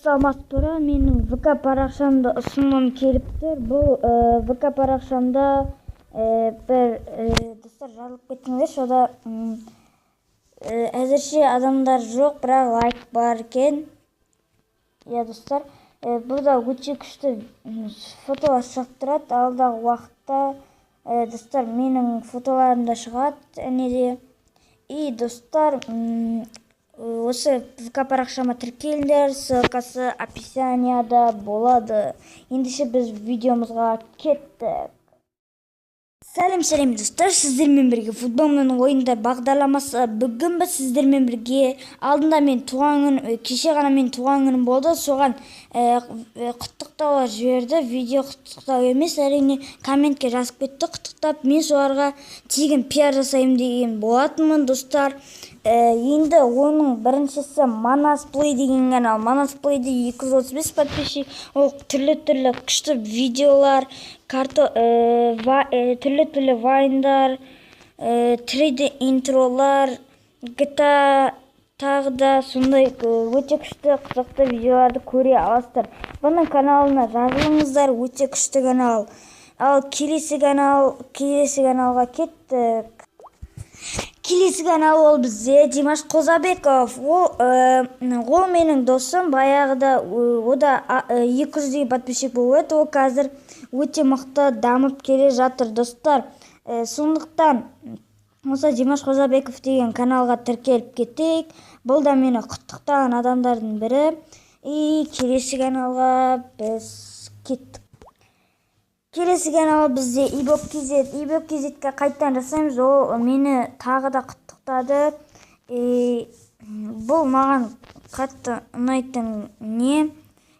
Саламатсызбы, менің ВК парақшамда ұсынуым келіптір. Бұл ВК парақшамда бір достар жазылып кеттіңіздер. Шода әзірше адамдар жоқ, бірақ лайк бар екен. Я достар, burada өте күшті фотолар шығып тұрады. Алдағы уақытта достар менің фотоларымда шығады әнеде. И достар, осы ВК парақшама тіркеліңдер, ссылкасы описанияда болады. Ендеше біз видеомызға кеттік. Сәлем достар, сіздермен бірге футболмен ойындар бағдарламасы. Бүгін біз сіздермен бірге алдында мен туған күн, кеше ғана мен туған күнім болды. Соған құттықтаулар жіберді. Видео құттықтау емес, әрине комментке жазып кетті құттықтап. Мен соларға тегін пиар жасаймын деген болатынмын достар. Енді оның біріншісі Манас Плей деген канал. Манас Плейде 235 подписчик. Ол түрлі күшті видеолар, түрлі вайндар, 3D интролар, GTA тағы да сондай өте күшті қызықты видеоларды көре аласыздар. Бұның каналына жазылыңыздар, өте күшті канал. Ал келесі каналға кеттік. Келесі канал ол бізде Димаш Қозабеков. Ол менің досым, баяғыда ода 200 подписчик болды. Ол қазір өте мықты дамып келе жатыр достар. Сондықтан осы Димаш Қозабеков деген каналға тіркеліп кетейік. Бұл да мені құттықтаған адамдардың бірі. И келесі каналға біз кеттік. Келесі канал бізде Ибок.kz. Ибок.kz'ге қайттан жасаймыз. Ол мені тағы да құттықтады. Бұл маған қатты ұнайтын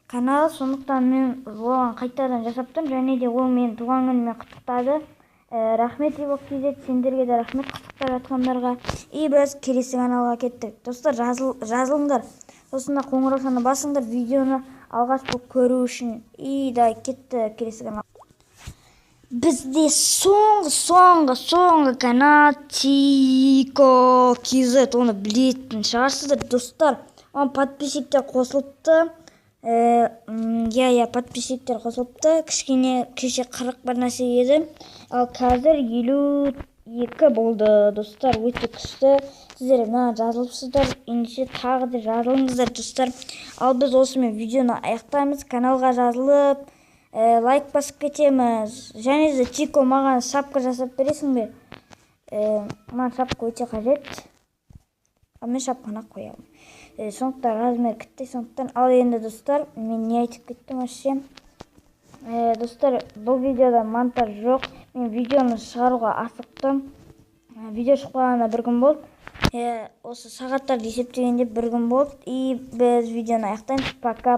канал. Сондықтан мен оған қайтадан жасаптым. Және де ол мен туған күніме құттықтады. Рахмет Ибок.kz, сендерге де рахмет құттықтар жатқандарға. И біз келесі каналға кеттік. Достар, жазылыңдар. Осында қоңыраушаны басыңдар видеоны алғаш болып көру үшін. И да кетті келесі канал. Бізде соңғы канал Тико KZ. Оны білетін шығарсыздар достар. Оның подписчиктер қосылыпты. Подписчиктер қосылыпты. Кеше 40 бір нәрсе еді. Ал қазір 52 болды достар. Өте күшті. Сіздер жазылыпсыздар. Ендеше тағы да жазылыңыздар достар. Ал біз осымен видеоны аяқтаймыз. Каналға жазылып лайк басып кетеміз. Және де Тико, маған шапка жасап бересің бе? Маған шапка өте қажет. Мен шапканы қоямын. Сондықтан размер кітті. Ал енді достар, мен не айтып кеттім өшсем. Достар, бұл видеода монтаж жоқ. Мен видеоны шығаруға асықтым. Видео шықпағанына бір күн болды. Осы сағаттарды есептегенде бір күн болды. И біз видеоны аяқтаймыз. Пока.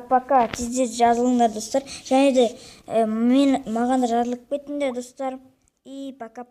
Тезде жазылыңдар достар. Және де маған да жазылып кетіңдер достар. И пока.